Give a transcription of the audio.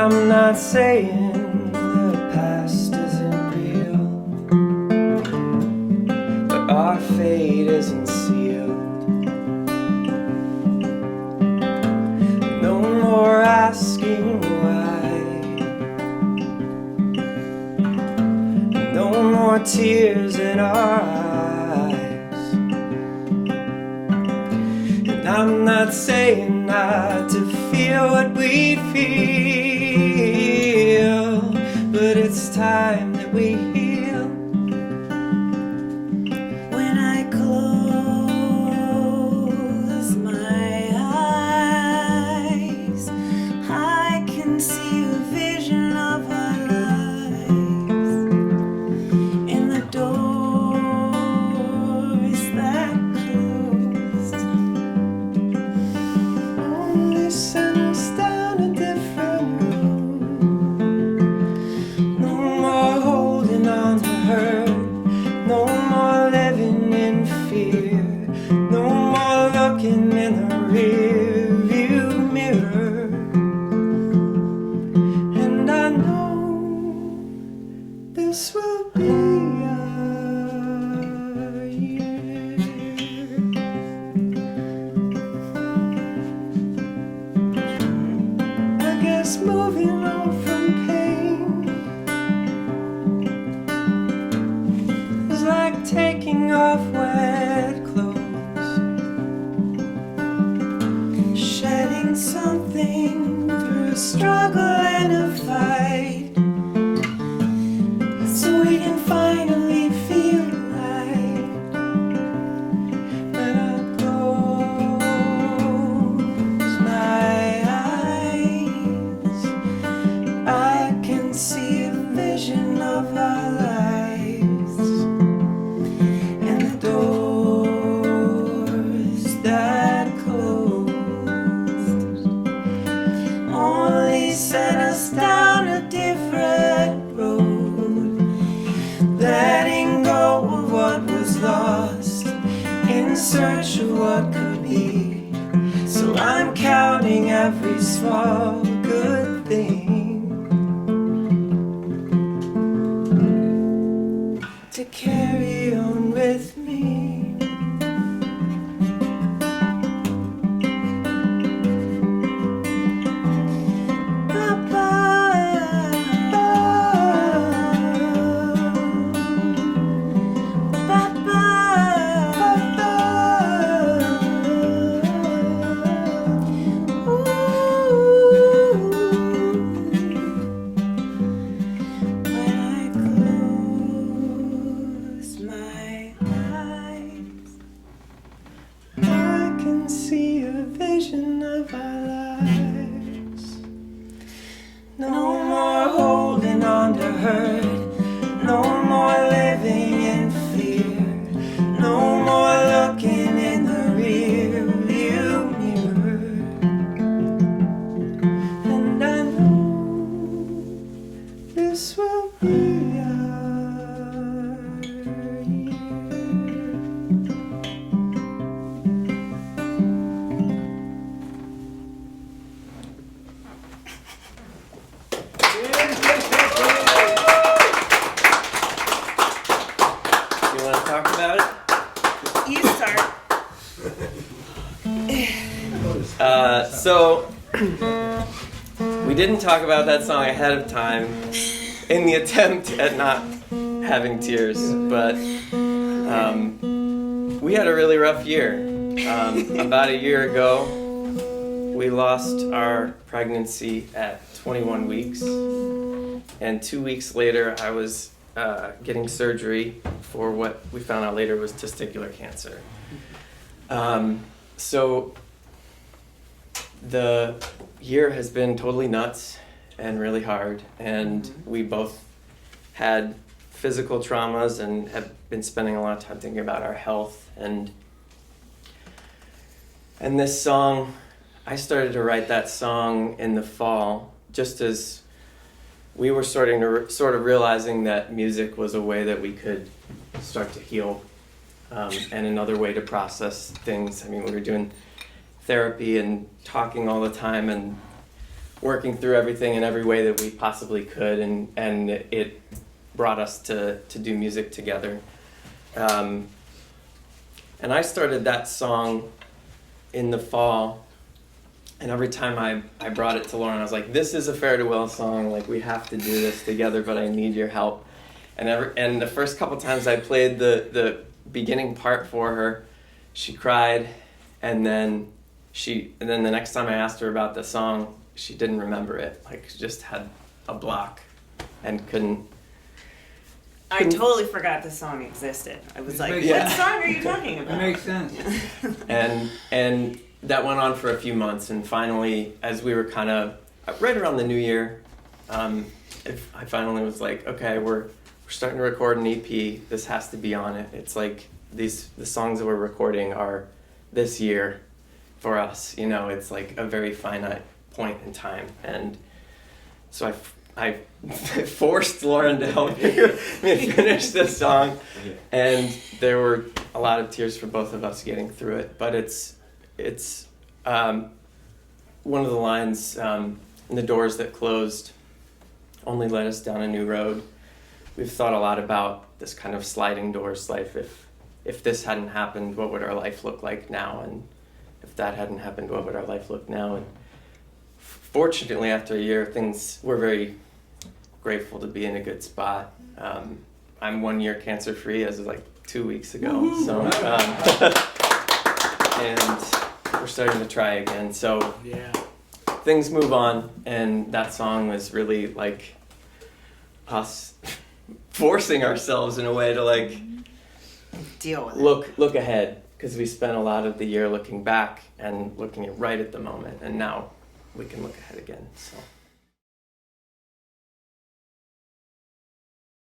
I'm not saying the past isn't real, but our fate isn't sealed. No more asking why, no more tears in our eyes. And I'm not saying not to feel what we feel, but it's time that we heal. When I close my eyes, I can see a vision of our lives, and the doors that closed Only send us down a different road. No more holding on to hurt, no more living in fear, no more looking in the rear view mirror. And I know this will be our year. I guess moving on from pain is like taking off wet clothes, shedding something through a struggle and a fight, so we can finally feel right. when I close my eyes. I can see a vision of our lives, and the doors that closed only set us down a different road, letting go of what was lost in search of what could be. So I'm counting every small good thing to carry on with me. When I close my eyes, I can see a vision of our lives. no more holding on to hurt, no more living in fear, no more looking in the rear view mirror. And I know this will be our year. You want to talk about it? You start. So, we didn't talk about that song ahead of time in the attempt at not having tears, but we had a really rough year. About a year ago, we lost our pregnancy at 21 weeks, and 2 weeks later, I was getting surgery for what we found out later was testicular cancer. So the year has been totally nuts and really hard, and we both had physical traumas and have been spending a lot of time thinking about our health. And this song, I started to write that song in the fall, just as we were sort of realizing that music was a way that we could start to heal, and another way to process things. I mean, we were doing therapy and talking all the time, and working through everything in every way that we possibly could, and it brought us to do music together. And I started that song in the fall, and every time I brought it to Lauren, I was like, this is a Fairdowells song, like we have to do this together, but I need your help. And the first couple times I played the beginning part for her, she cried, and then the next time I asked her about the song, she didn't remember it. Like, she just had a block and couldn't. I totally forgot the song existed. I was like, Yeah. what song are you talking about? That makes sense. And that went on for a few months, and finally, as we were kind of right around the new year, I finally was like, okay, we're starting to record an EP. This has to be on it. It's like the songs that we're recording are this year for us. You know, it's like a very finite point in time, and so I forced Lauren to help me finish this song, and there were a lot of tears for both of us getting through it. But it's one of the lines in the doors that closed only led us down a new road. We've thought a lot about this kind of sliding doors life. If this hadn't happened, what would our life look like now? And if that hadn't happened, what would our life look now? And fortunately, after a year, we're very grateful to be in a good spot. I'm 1 year cancer-free as of like 2 weeks ago. Woo-hoo. So, and we're starting to try again. So Yeah. things move on, and that song was really like us forcing ourselves in a way to like Deal with it. look ahead, because we spent a lot of the year looking back and looking right at the moment, and now we can look ahead again. So.